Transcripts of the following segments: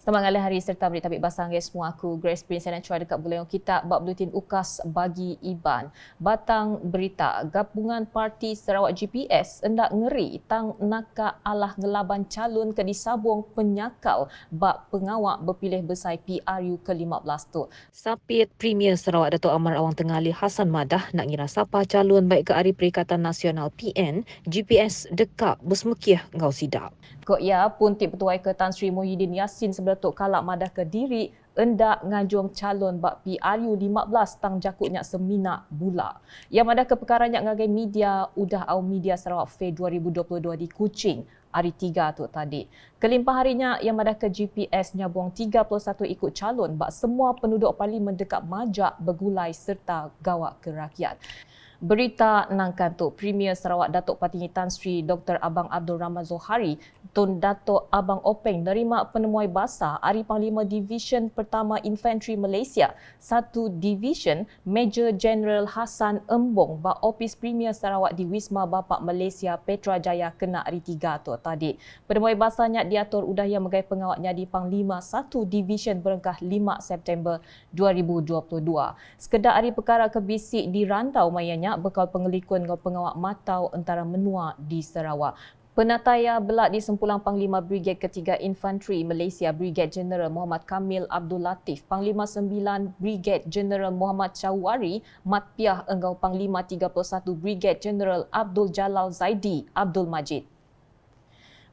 Selamat ngalih hari serta berita tabik basang semua. Aku Grace Prince dan cuai dekat bulan kita bab buletin UKAS bagi Iban. Batang berita, Gabungan Parti Sarawak GPS hendak ngeri tang nakak alah ngelaban calon ke disabung penyakal bab pengawak berpilih besar PRU ke-15 tu. Sapit Premier Sarawak Datuk Amar Awang Tengali Hassan Madah nak ngira siapa calon baik ke Hari Perikatan Nasional PN, GPS dekat bersemukiah ngau sidap. Kok ya pun tip petuai ke Tan Sri Muhyiddin Yassin sebeletuk kalak madah ke diri hendak ngajung calon bak PRU 15 tang jakutnya seminak bula. Yang madah ke perkara nyak ngagai media udah au media Sarawak Fair 2022 di Kuching hari 3 tu tadi. Kelimpah harinya yang madah ke GPS nyabung 31 ikut calon bak semua penduduk parlimen dekat majak bergulai serta gawak ke rakyat. Berita nangkan tu Premier Sarawak Datuk Patinggi Tan Sri Dr. Abang Abdul Rahman Zohari Tun Datuk Abang Openg nerima penemuai basar Hari Panglima Division Pertama Infantry Malaysia 1 Division Major General Hassan Embong ba Opis Premier Sarawak di Wisma Bapak Malaysia Petrajaya kena hari 3 tu tadi. Penemuai basarnya diatur udah yang megai pengawaknya di Panglima 1 Division berengkah 5 September 2022. Sekedar hari perkara kebisik di rantau mayanya bekal pengelikun dengan pengawak matau antara menua di Sarawak. Penataya belak di sempulang Panglima Brigade Ketiga Infanteri Malaysia Brigade General Muhammad Kamil Abdul Latif, Panglima 9 Brigade General Muhammad Syawari, Matpiah engkau Panglima 31 Brigade General Abdul Jalal Zaidi Abdul Majid.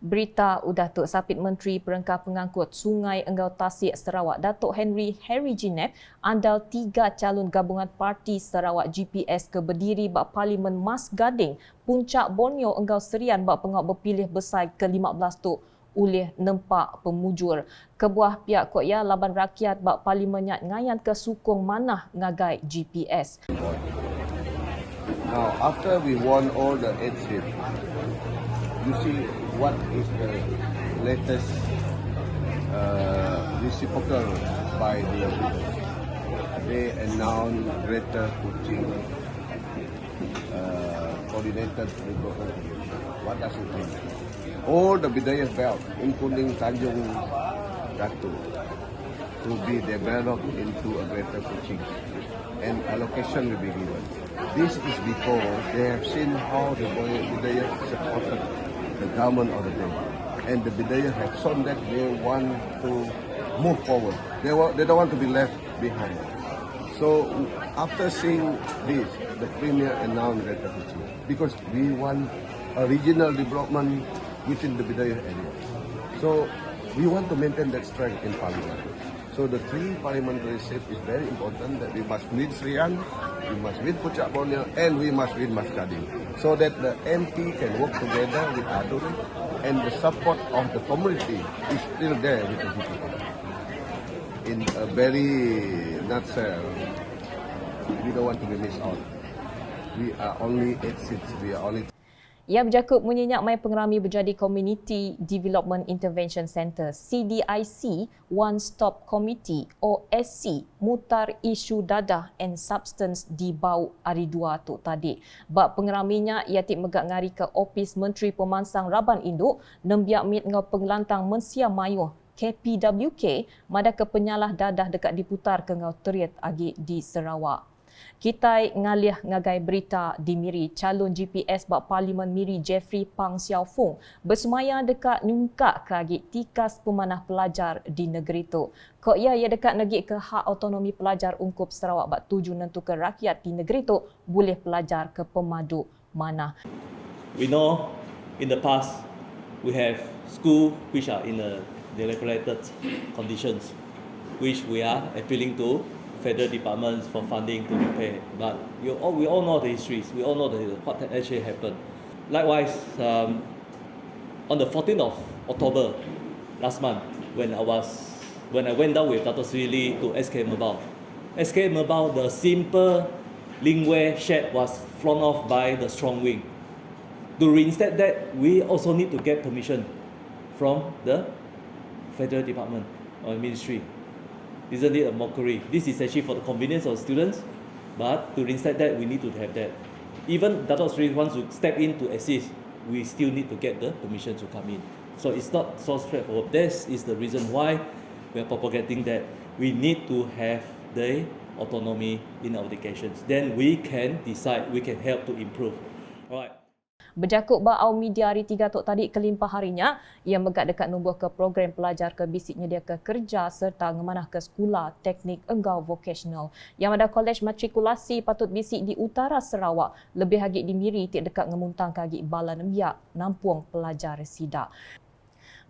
Berita udah tu Sapit Menteri Perengkah Pengangkut Sungai Enggau Tasik Sarawak Datuk Henry Ginep andal 3 calon gabungan Parti Sarawak GPS ke berdiri bak Parlimen Mas Gading Puncak Borneo Enggau Serian bak pengawak berpilih besar ke-15 tu oleh nempak pemujur. Kebuah pihak kok ya laban rakyat bak parlimennya ngayan ke sukung manah ngagai GPS. Now after we won all the 8 seats, you see what is the latest reciprocal by the leaders. They announced Greater Kuching coordinated development. What does it mean? All the Bidayah belt, including Tanjung Datu, to be developed into a Greater Kuching, and allocation will be given. This is because they have seen how the Bidayah supported the government of the day, and the Bidayah have shown that they want to move forward. They don't want to be left behind. So after seeing this, the Premier announced that because we want a regional development within the Bidayah area. So we want to maintain that strength in Parliament. So the 3 parliamentary seats is very important, that we must win Serian, we must win Puncak Borneo, and we must win Mas Gading, so that the MP can work together with ADUL, and the support of the community is still there with the GPP. In a very nutshell, we don't want to be missed out. We are only 8 seats, we are only Ia berjakut menyenyak mai pengerami berjadi Community Development Intervention Centre CDIC One Stop Committee OSC mutar isu dadah and substance di bau hari 2 tu tadi. Bak pengeraminya ia tik megak ngari ke Opis Menteri Pemansang Raban Induk nembiak mit ngau pengelantang Mensia Mayuh KPWK madah ke penyalah dadah dekat diputar ke ngau teriat agi di Sarawak. Kita ngalih ngagai berita di Miri, calon GPS bak Parlimen Miri Jeffrey Pang Xiao Fung bersemaya dekat nyungkak kagi tikas pemanah pelajar di negeri tu. Kok ia dekat negik ke hak autonomi pelajar ungkup Sarawak bak tuju nentukan rakyat di negeri tu boleh pelajar ke pemadu mana. We know in the past we have school which are in a deregulated conditions, which we are appealing to federal departments for funding to repair. But we all know the histories. We all know what actually happened. Likewise, on the 14th of October last month, when I went down with Dr. Sri Lee to SK Mebal, the simple Lingware shed was flown off by the strong wing. To reinstate that, we also need to get permission from the federal department or ministry. Isn't it a mockery? This is actually for the convenience of students, but to reinstate that, we need to have that. Even Dato' Sri wants to step in to assist, we still need to get the permission to come in. So it's not so straightforward. This is the reason why we are propagating that we need to have the autonomy in our educations. Then we can decide, we can help to improve. Alright. Berjakut ba'au media hari 3 Tok tadi kelimpah harinya, ia megak dekat nubuh ke program pelajar ke bisik nyedia ke kerja serta ngemanah ke sekolah teknik enggau vocational. Yang ada kolej matrikulasi patut bisik di utara Sarawak, lebih hagik di Miri tik dekat ngemuntang kagik bala nembiak nampung pelajar sidak.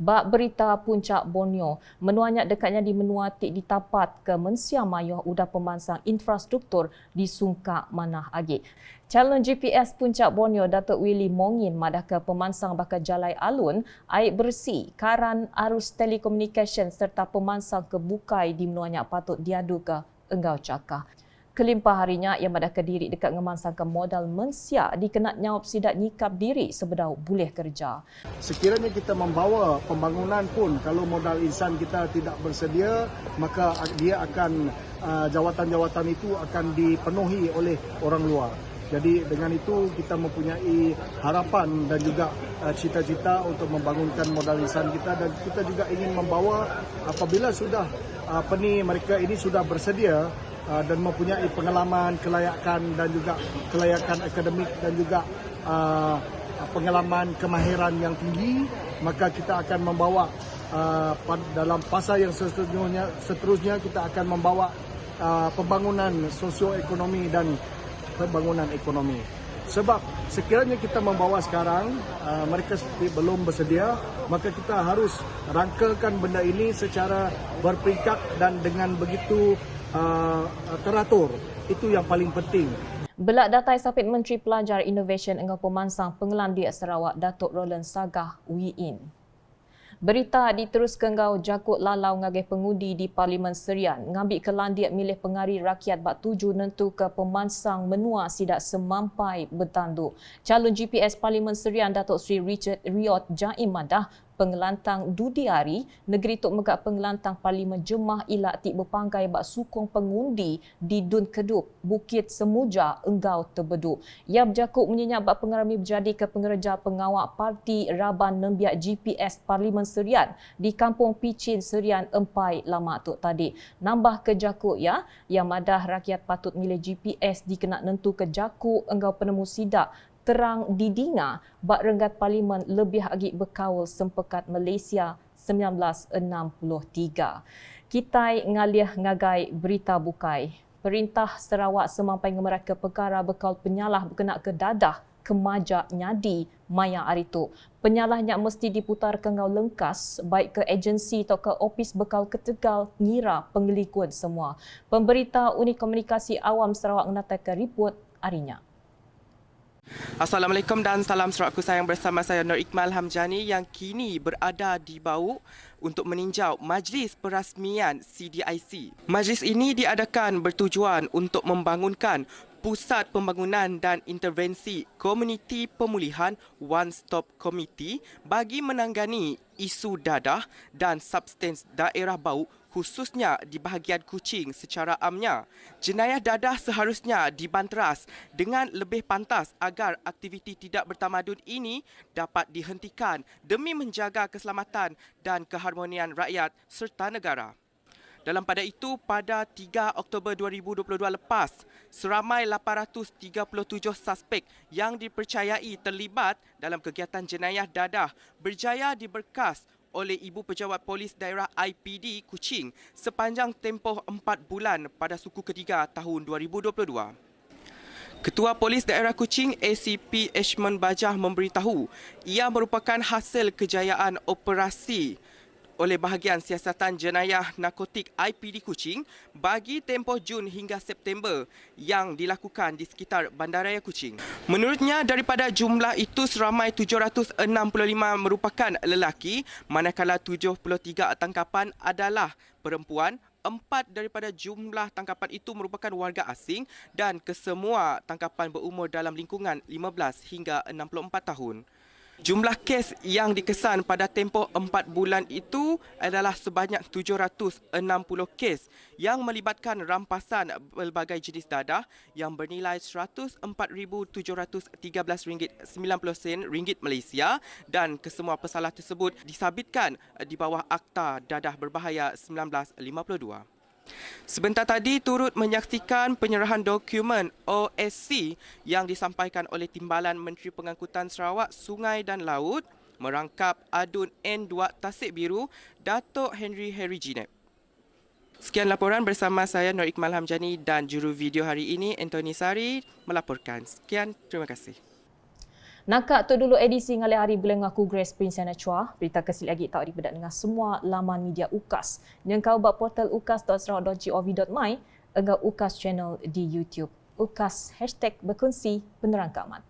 Bak berita Puncak Borneo, menuanya dekatnya di menua tik ditapat ke mensia mayuh udah pemansang infrastruktur di Sungkak Manah Agik. Calon GPS Puncak Borneo Datuk Willy Mongin madah ke pemansang bakal jalai alun, air bersih, karan arus telekomunikasi serta pemansang ke bukai di menuanya patut diadu ke enggau cakah. Kelimpah harinya ia madah ke diri dekat ngemansangkan modal mensia dikenat nyawab sidak nyikap diri sebedau boleh kerja. Sekiranya kita membawa pembangunan pun, kalau modal insan kita tidak bersedia, maka dia akan jawatan-jawatan itu akan dipenuhi oleh orang luar. Jadi dengan itu kita mempunyai harapan dan juga cita-cita untuk membangunkan modal insan kita, dan kita juga ingin membawa apabila sudah mereka ini sudah bersedia dan mempunyai pengalaman, kelayakan dan juga kelayakan akademik dan juga pengalaman kemahiran yang tinggi, maka kita akan membawa dalam fasa yang seterusnya kita akan membawa pembangunan sosioekonomi dan pembangunan ekonomi. Sebab sekiranya kita membawa sekarang, mereka belum bersedia, maka kita harus rangkakan benda ini secara berperingkat dan dengan begitu teratur. Itu yang paling penting. Belak datai sapit Menteri Pelajar Innovation engau pemansang Pengelandik Sarawak Datuk Roland Sagah Wiin. Berita diteruskan ngau jakut lalau ngagai pengundi di Parlimen Serian ngambil kelandiak milih pengari rakyat bak tuju nentu ke pemansang menua sidak semampai bertanduk. Calon GPS Parlimen Serian Datuk Sri Richard Riot Jaim madah pengelantang Dudiari, negeri Tok Megak pengelantang Parlimen Jemah Ilak tik berpanggai bak sukong pengundi di Dun Kedup, Bukit Semuja, Enggau Terbeduk. Ia berjakut menyenyak bak pengerami berjadi ke pengereja pengawak Parti Raban Nembiak GPS Parlimen Serian di Kampung Picin Serian Empai Lama Tok tadi. Nambah ke jakut ya, yang madah rakyat patut milih GPS dikenak nentu ke jakut enggau penemu sidak terang didinga bak renggat Parlimen lebih agik berkawal sempekat Malaysia 1963. Kitai ngalih ngagai berita bukai. Perintah Sarawak semampai ngemerat ke perkara bekal penyalah berkenaan ke dadah kemajak nyadi maya aritu. Penyalahnya mesti diputar ke ngau lengkas baik ke agensi atau ke opis bekal ketegal ngira pengelikun semua. Pemberita Unit Komunikasi Awam Sarawak menatakan report harinya. Assalamualaikum dan salam Sarawakku sayang, bersama saya Nur Iqmal Hamjani yang kini berada di Bau untuk meninjau Majlis Perasmian CDIC. Majlis ini diadakan bertujuan untuk membangunkan Pusat Pembangunan dan Intervensi Komuniti Pemulihan One Stop Committee bagi menangani isu dadah dan substans daerah Bau, khususnya di bahagian Kuching secara amnya. Jenayah dadah seharusnya dibanteras dengan lebih pantas agar aktiviti tidak bertamadun ini dapat dihentikan demi menjaga keselamatan dan keharmonian rakyat serta negara. Dalam pada itu, pada 3 Oktober 2022 lepas, seramai 837 suspek yang dipercayai terlibat dalam kegiatan jenayah dadah berjaya diberkas oleh Ibu Pejabat Polis Daerah IPD Kuching sepanjang tempoh 4 bulan pada suku ketiga tahun 2022. Ketua Polis Daerah Kuching ACP Ashman Bajah memberitahu ia merupakan hasil kejayaan operasi oleh bahagian siasatan jenayah narkotik IPD Kuching bagi tempoh Jun hingga September yang dilakukan di sekitar Bandaraya Kuching. Menurutnya, daripada jumlah itu seramai 765 merupakan lelaki, manakala 73 tangkapan adalah perempuan. 4 daripada jumlah tangkapan itu merupakan warga asing dan kesemua tangkapan berumur dalam lingkungan 15 hingga 64 tahun. Jumlah kes yang dikesan pada tempoh 4 bulan itu adalah sebanyak 760 kes yang melibatkan rampasan pelbagai jenis dadah yang bernilai RM104,713.90 ringgit Malaysia, dan kesemua pesalah tersebut disabitkan di bawah Akta Dadah Berbahaya 1952. Sebentar tadi turut menyaksikan penyerahan dokumen OSC yang disampaikan oleh Timbalan Menteri Pengangkutan Sarawak, Sungai dan Laut merangkap adun N2 Tasik Biru, Datuk Henry Ginep. Sekian laporan bersama saya Nur Iqmal Hamjani dan juru video hari ini Anthony Sari melaporkan. Sekian, terima kasih. Nakak tu dulu edisi ngalih hari bulan aku Grace Prince Yana Chua. Berita kesil lagi tak dipedak dengan semua laman media UKAS. Yang kau buat portal ukas.sarawak.gov.my, enggak UKAS channel di YouTube. UKAS #berkongsi penerangkaman.